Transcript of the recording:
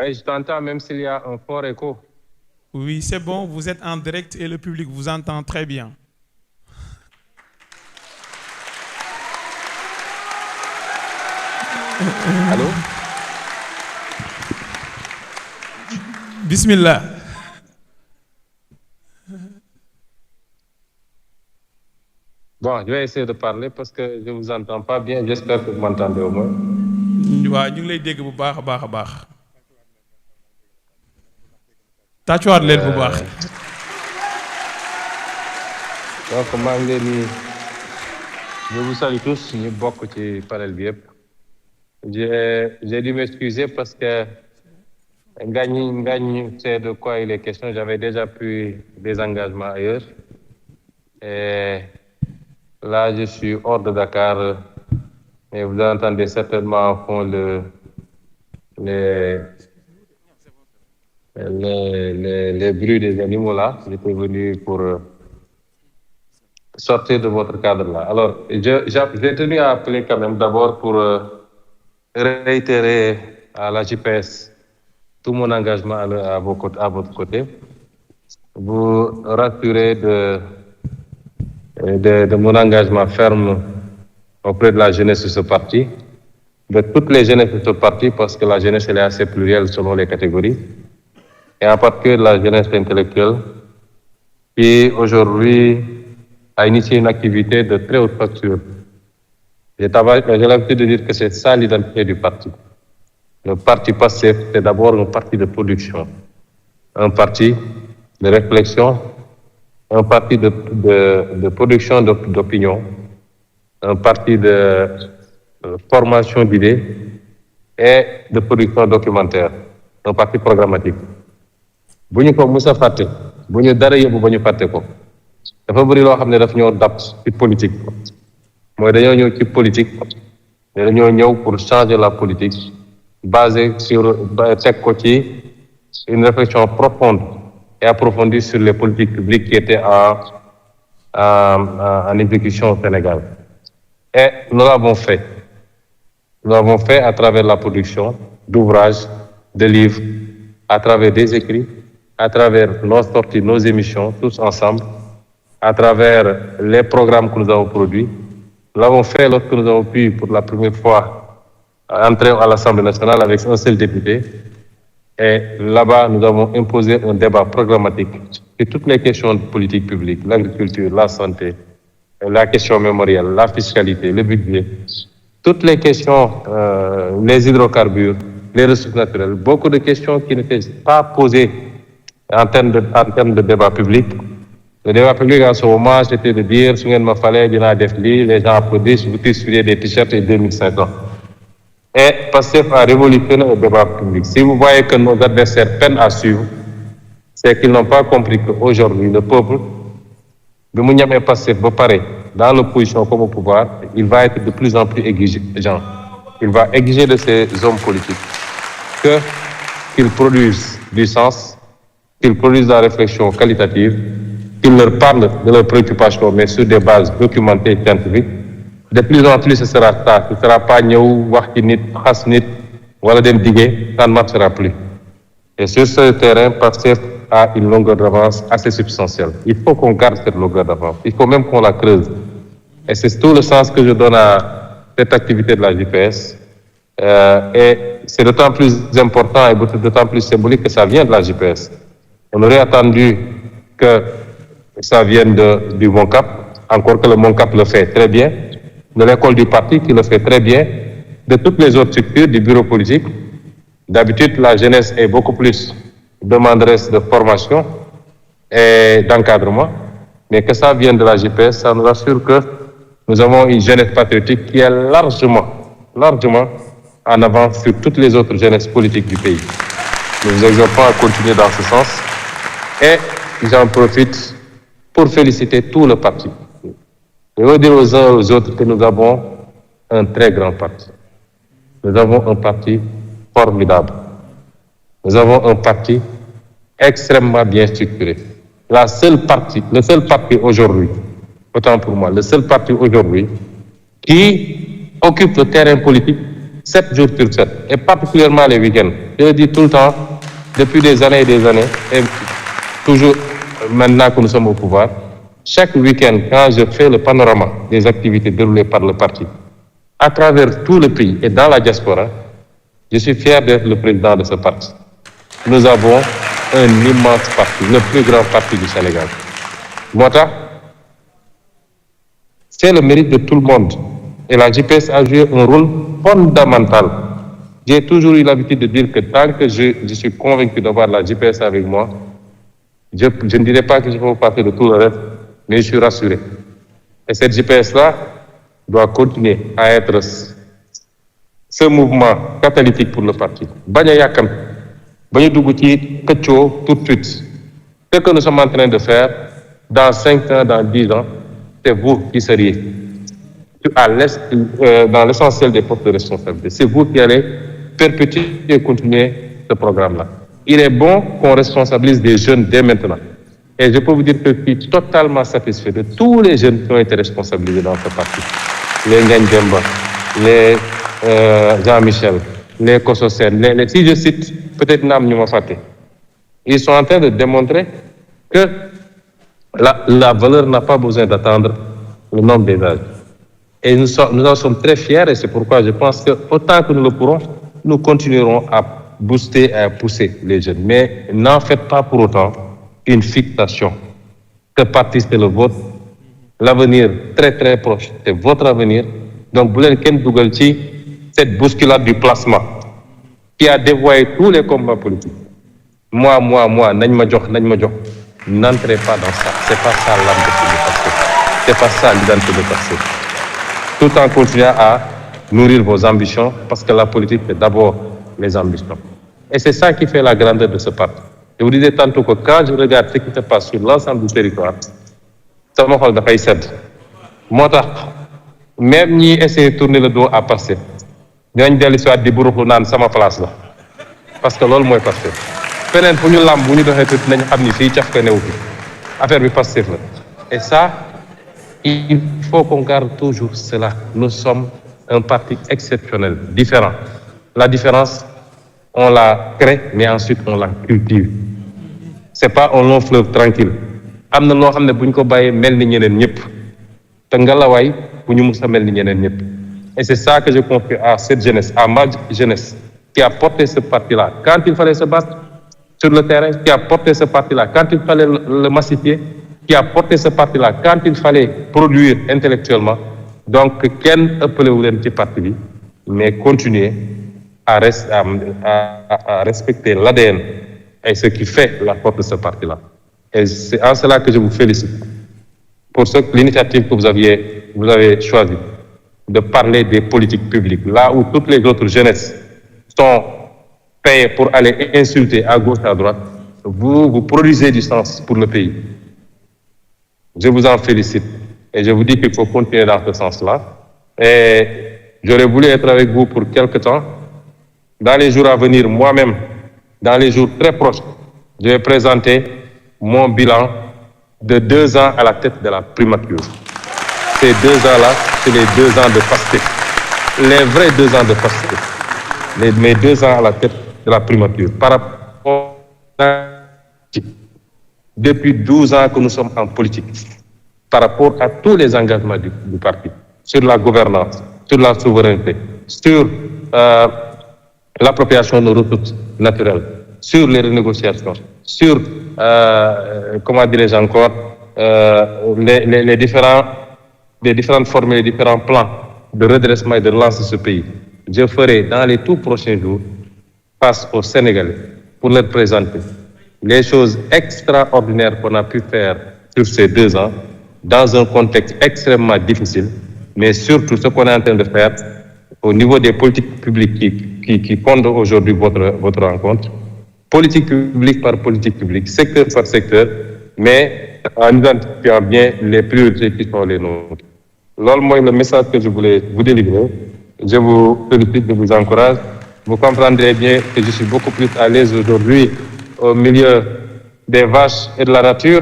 Oui, je t'entends même s'il y a un fort écho. Oui, c'est bon, vous êtes en direct et le public vous entend très bien. Allô? Bismillah. Bon, je vais essayer de parler parce que je ne vous entends pas bien. J'espère que vous m'entendez au moins. waaw ñu ngi lay dégg bu baax a baax a baax. tàccuwaat leen bu baax. Donc maa ngi leen di je vous salue tous ñu bokk ci panel bi yëpp. J'ai dû m'excuser parce que Ngagne sait de quoi il est question. J'avais déjà pris des engagements ailleurs. Et là, je suis hors de Dakar. Et vous entendez certainement au fond les bruits des animaux là. J'étais venu pour sortir de votre cadre là. Alors, j'ai tenu à appeler quand même d'abord pour réitérer à la JPS tout mon engagement à votre côté. Vous rassurer de mon engagement ferme auprès de la jeunesse de ce parti, de toutes les jeunesses de ce parti, parce que la jeunesse elle est assez plurielle selon les catégories, et en particulier de la jeunesse intellectuelle, qui aujourd'hui a initié une activité de très haute facture. J'ai l'habitude de dire que c'est ça l'identité du parti. Le parti PASTEF, c'est d'abord un parti de production, un parti de réflexion, un parti de production d'opinion, un parti de formation d'idées et de production documentaire, un parti programmatique. Bu ñu ko mës a fàtte bu ñu dara yóbbu ba ñu fàtte ko dafa bëri loo xam ne daf ñoo dab ci politique mooy dañoo ñëw ci politique mais dañoo ñëw pour changer la politique basée sur teg ko ci une réflexion profonde et approfondie sur les politiques publiques qui étaient en exécution au Sénégal. Et nous l'avons fait. Nous l'avons fait à travers la production d'ouvrages, de livres, à travers des écrits, à travers nos sorties, nos émissions, tous ensemble, à travers les programmes que nous avons produits. Nous l'avons fait lorsque nous avons pu, pour la première fois, entrer à l'Assemblée nationale avec un seul député. Et là-bas, nous avons imposé un débat programmatique sur toutes les questions de politique publique, l'agriculture, la santé, la question mémorielle, la fiscalité, le budget, toutes les questions, les hydrocarbures, les ressources naturelles, beaucoup de questions qui n'étaient pas posées en termes de débat public. Le débat public en ce moment, c'était de dire, si il fallait, les gens applaudissent, vous distribuez des t-shirts et 2500. Et PASTEF a révolutionné le débat public. Si vous voyez que nos adversaires peinent à suivre, c'est qu'ils n'ont pas compris qu'aujourd'hui, le peuple, dans l'opposition comme au pouvoir, il va être de plus en plus exigeant. Il va exiger de ces hommes politiques qu'ils produisent du sens, qu'ils produisent de la réflexion qualitative, qu'ils leur parlent de leurs préoccupations, mais sur des bases documentées et scientifiques. De plus en plus, ce sera ça. Ce ne sera pas Niaou, Wakinit, Hasnit, Waladem Digé, ça ne marchera plus. Et sur ce terrain, PASTEF a une longueur d'avance assez substantielle. Il faut qu'on garde cette longueur d'avance. Il faut même qu'on la creuse. Et c'est tout le sens que je donne à cette activité de la JPS. Et c'est d'autant plus important et d'autant plus symbolique que ça vient de la JPS. On aurait attendu que ça vienne du MONCAP, encore que le MONCAP le fait très bien, de l'école du parti qui le fait très bien, de toutes les autres structures du bureau politique. D'habitude, la jeunesse est beaucoup plus demanderesse de formation et d'encadrement, mais que ça vienne de la JPS, ça nous assure que nous avons une jeunesse patriotique qui est largement en avance sur toutes les autres jeunesses politiques du pays. Nous vous exhortons à continuer dans ce sens et j'en profite pour féliciter tout le parti. Je veux dire aux uns et aux autres que nous avons un très grand parti. Nous avons un parti formidable. Nous avons un parti extrêmement bien structuré. Le seul parti aujourd'hui, autant pour moi, le seul parti aujourd'hui qui occupe le terrain politique 7 jours sur 7, et particulièrement les week-ends. Je le dis tout le temps, depuis des années et des années, et toujours maintenant que nous sommes au pouvoir, chaque week-end, quand je fais le panorama des activités déroulées par le parti, à travers tout le pays et dans la diaspora, je suis fier d'être le président de ce parti. Nous avons un immense parti, le plus grand parti du Sénégal. Mota, c'est le mérite de tout le monde. Et la JPS a joué un rôle fondamental. J'ai toujours eu l'habitude de dire que tant que je suis convaincu d'avoir la JPS avec moi, je ne dirais pas que je peux partir de tout le reste, mais je suis rassuré. Et cette JPS-là doit continuer à être ce mouvement catalytique pour le parti. Bagna Yakam, Bagna Dougouti, Ketcho, tout de suite. Ce que nous sommes en train de faire, dans 5 ans, dans 10 ans, c'est vous qui seriez dans l'essentiel des postes de responsabilité. C'est vous qui allez perpétuer et continuer ce programme-là. Il est bon qu'on responsabilise des jeunes dès maintenant. Et je peux vous dire que je suis totalement satisfait de tous les jeunes qui ont été responsabilisés dans ce parti. Les Ngagne Demba, les Jean-Michel, les Kososen, si je cite, peut-être Nam Nyumafate. Ils sont en train de démontrer que la valeur n'a pas besoin d'attendre le nombre des âges. Et nous en sommes très fiers et c'est pourquoi je pense que autant que nous le pourrons, nous continuerons à booster et à pousser les jeunes. Mais n'en faites pas pour autant une fixation. Ce parti, c'est le vôtre. L'avenir très très proche, c'est votre avenir. Donc, Boulen Ken Dougalchi, cette bousculade du placement qui a dévoyé tous les combats politiques. Moi, n'entrez pas dans ça. C'est pas ça l'âme de passé. C'est pas ça l'identité de passé. Tout en continuant à nourrir vos ambitions, parce que la politique, c'est d'abord les ambitions. Et c'est ça qui fait la grandeur de ce parti. Je vous disais tantôt que quand je regarde ce qui se passe sur l'ensemble du territoire, ça m'a fait de faire. Moi, même si essayer de tourner le dos à passer, dinañ dellu si waat di buruxlu naan sama place la parce que loolu mooy Pastef feneen fu ñu làmb bu ñu doxee tuuti nañ xam ni fii caf ka newu fi affaire bi Pastef la et ça il faut qu'on garde toujours cela. Nous sommes un parti exceptionnel, différent. La différence, on la crée, mais ensuite on la cultive. C'est pas un long fleuve tranquille. Am na loo xam ne bu ñu ko bàyyee mel ni ñeneen ñëpp te ngalawaay bu ñu mus a mel ni ñeneen ñëpp. Et c'est ça que je confie à cette jeunesse, à ma jeunesse, qui a porté ce parti-là. Quand il fallait se battre sur le terrain, qui a porté ce parti-là. Quand il fallait le massifier, qui a porté ce parti-là. Quand il fallait produire intellectuellement. Donc, Ken appelé ou petit parti, mais continuer à respecter l'ADN et ce qui fait la force de ce parti-là. Et c'est en cela que je vous félicite pour l'initiative que vous avez choisie de parler des politiques publiques, là où toutes les autres jeunesses sont payées pour aller insulter à gauche, à droite, vous produisez du sens pour le pays. Je vous en félicite et je vous dis qu'il faut continuer dans ce sens-là. Et j'aurais voulu être avec vous pour quelque temps. Dans les jours à venir, moi-même, dans les jours très proches, je vais présenter mon bilan de 2 ans à la tête de la primature. Ces 2 ans-là, c'est les 2 ans de Pastef. Les vrais 2 ans de Pastef. Mes 2 ans à la tête de la primature. Par rapport à... Depuis 12 ans que nous sommes en politique, par rapport à tous les engagements du parti, sur la gouvernance, sur la souveraineté, sur l'appropriation de nos ressources naturelles, sur les renégociations, sur, comment dirais-je encore, les différentes formes, les différents plans de redressement et de relance de ce pays. Je ferai dans les tout prochains jours face aux Sénégalais pour leur présenter les choses extraordinaires qu'on a pu faire sur ces 2 ans dans un contexte extrêmement difficile, mais surtout ce qu'on est en train de faire au niveau des politiques publiques qui fondent aujourd'hui votre rencontre, politique publique par politique publique, secteur par secteur, mais en identifiant bien les priorités qui sont les nôtres. C'est le message que je voulais vous délivrer. Je vous félicite, je vous encourage. Vous comprendrez bien que je suis beaucoup plus à l'aise aujourd'hui au milieu des vaches et de la nature